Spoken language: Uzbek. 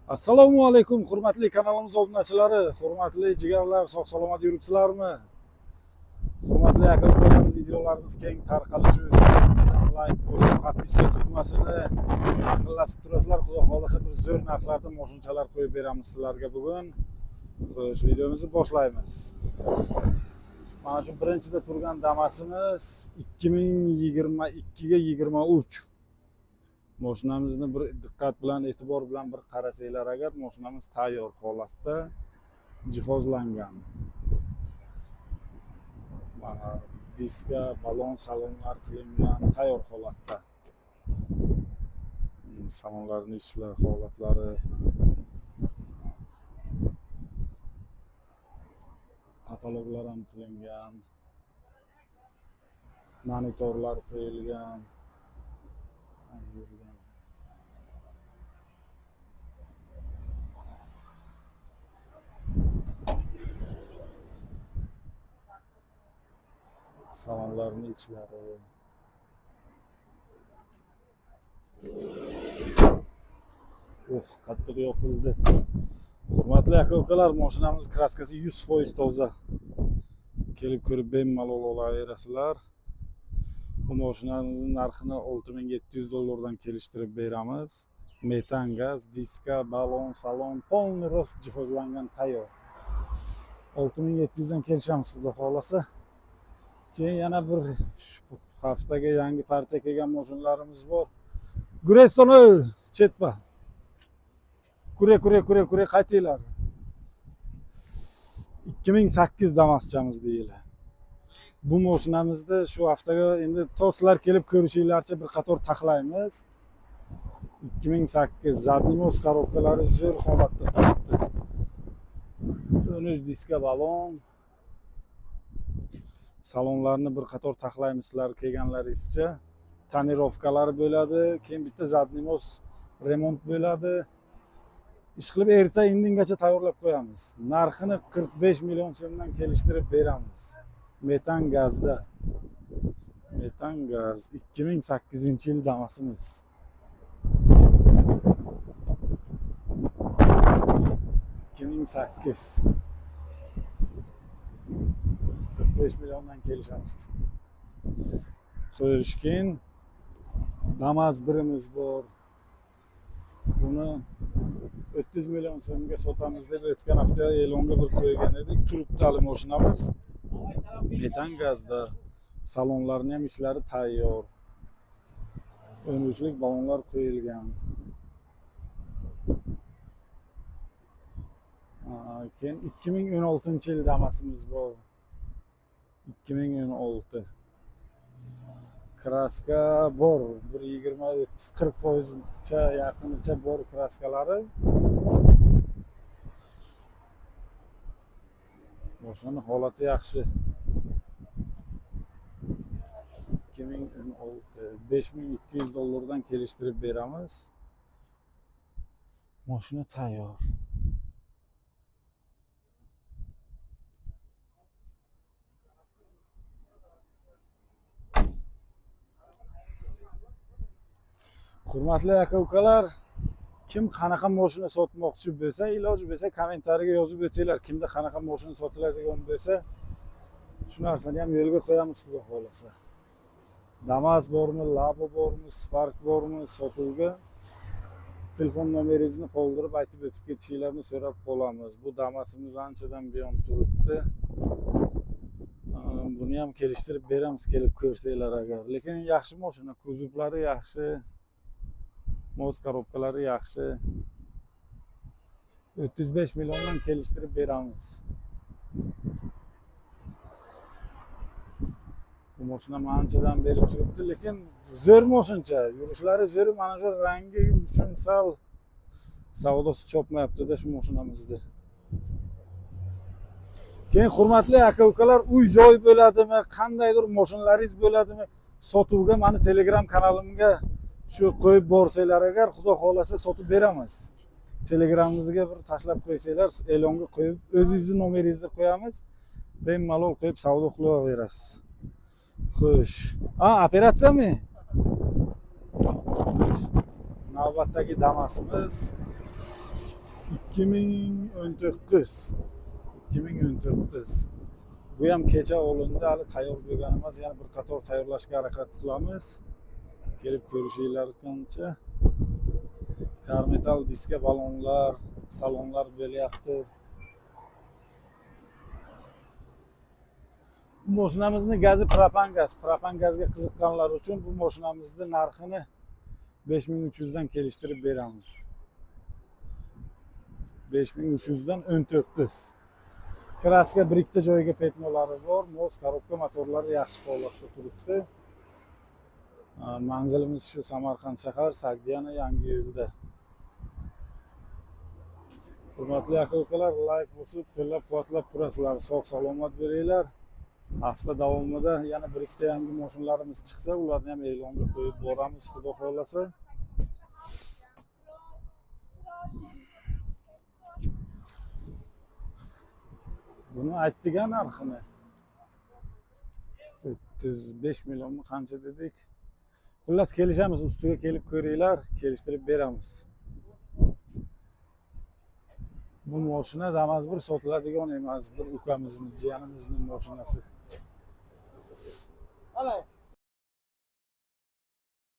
Assalomu alaykum hurmatli kanalimiz obunachilari, hurmatli jigarlar, sog' salomat yuribsizlarmi? Hurmatli aka-ukalar, videolarimiz keng tarqalishi uchun like bosib, podpiska tugmasini aqllatib turasizlar. Xudo xolasa bir zo'r narxlarda moshinchalar qo'yib beramiz sizlarga bugun. Xo'sh, videomizni boshlaymiz. Mana shu birinchida turgan Damas'imiz 2022 ga 23. Mashinamizni bir diqqat bilan, e'tibor bilan bir qarasanglar agar, mashinamiz tayyor holatda jihozlangan. Mana diska, balon, salonlar qilingan, tayyor holatda. Salonlarning ishlar holatlari, kataloglar ham qilingan, monitorlar qo'yilgan. Salonlarning ichlari. Qattiq yopildi. Hurmatli aka-ukalar, mashinamiz kraskasi 100% toza. Kelib ko'rib bemalol olaverasizlar. Bu mashinamizning narxini $6700 kelishtirib beramiz. Metan gaz, diska, balon, salon, polniy rost jihozlangan tayyor. 6700 dan kelishamiz xudo xolasa. Keyin yana bir haftaga yangi partiya kelgan mashinalarimiz bor. Gurestoni chetpa. Kure qaytinglar. 2008 Damas'chamiz deyiladi. Bu mashinamizni shu haftaga endi toslar kelib ko'rishinglarcha bir qator taxlaymiz. 2008 zadniy moz korobkalari zo'r holatda turibdi. 13 diska balon. Salonlarni bir qator taxlaymiz sizlar kelganlaringizcha. Tonirovkalari bo'ladi, keyin bitta zadniy moz remont bo'ladi. Ish qilib erta indingacha tayyorlab qo'yamiz. Narxini 45 million so'mdan kelishtirib beramiz. Metan gazda. Metan gaz 2008-yil Damas'imiz. 2008. 45 milliondan kelishamiz. Qo'yishkin Damas birimiz bor. Buni 300 million so'mga sotamiz deb o'tgan hafta e'longa bir qo'ygan edik. Turibdi hali mashinamiz. Metan gazda. Salonlarning ham ishlari tayyor. 13lik balonlar qo'yilgan. Keyin 2016-yil Damas'imiz bor. 2016. Kraska bor. 20-40% yaqinicha bor kraskalari. Mashinaning holati yaxshi. 2016 $5200 dan kelishtirib beramiz. Mashina tayyor. Hurmatli aka-ukalar, kim qanaqa mashina sotmoqchi bo'lsa, iloji bo'lsa kommentariyaga yozib o'tinglar. Kimda qanaqa mashina sotiladigan bo'lsa, shu narsani ham yo'lga qo'yamiz xudo xolasa. Damas bormi, Labo bormi, Spark bormi sotuvga? Telefon nomeringizni qoldirib aytib o'tib ketishinglarni so'rab qolamiz. Bu Damas'imiz anchadan buyon turibdi. Buni ham kelishtirib beramiz kelib ko'rsanglar agar. Lekin yaxshi mashina, kuzovlari yaxshi. Moz korobkalari yaxshi. 35 milliondan kelishtirib beramiz. Bu mashina anchadan beri turibdi, lekin zo'r mashincha. Yurishlari zo'r, mana shu rangi uchun sal savdosi chopmayapti-da shu mashinamizni. Keyin hurmatli aka-ukalar, uy-joy bo'ladimi, qandaydir mashinalaringiz bo'ladimi, sotuvga meni Telegram kanalimga shu qo'yib borsanglar agar, xudo xolasa sotib beramiz. Telegramimizga bir tashlab qo'ysanglar, e'longa qo'yib, o'zingizning nomeringizni qo'yamiz. Bemalol qo'yib savdo qilaverasiz. Xo'sh. Operatsiyami? Navbatdagi Damas'imiz 2019. 2019. Bu ham kecha olindi, hali tayyor bo'lgan emas. Yana bir qator tayyorlashga harakat qilamiz. Kelib ko'rishinglar qancha. Karmetal diska balonlar, salonlar bo'lyapti. Bu mashinamizning gazi propan gaz. Propan gazga qiziqqanlar uchun bu mashinamizning narxini 5300 dan kelishtirib beramiz. 5300 dan 19. Kraska bir ikkita joyiga petnolari bor, mos korobka motorlari yaxshi holatda turibdi. Manzilimiz shu Samarqand shahar, Sagdiyana, Yangiyo'lda. Hurmatli aka-ukalar, like bosib, qo'llab-quvvatlab turasizlar. Sog' salomat bo'linglar. Hafta davomida yana bir ikkita yangi mashinalarimiz chiqsa, ularni ham e'longa qo'yib boramiz, xudo xohlasa. Buni aytdigan narxini 35 millionmi qancha dedik. Xullas kelishamiz, ustiga kelib ko'ringlar, kelishtirib beramiz. Bu mashina damas bir sotiladigan emas, bir ukamizning, jiyanimizning mashinasi.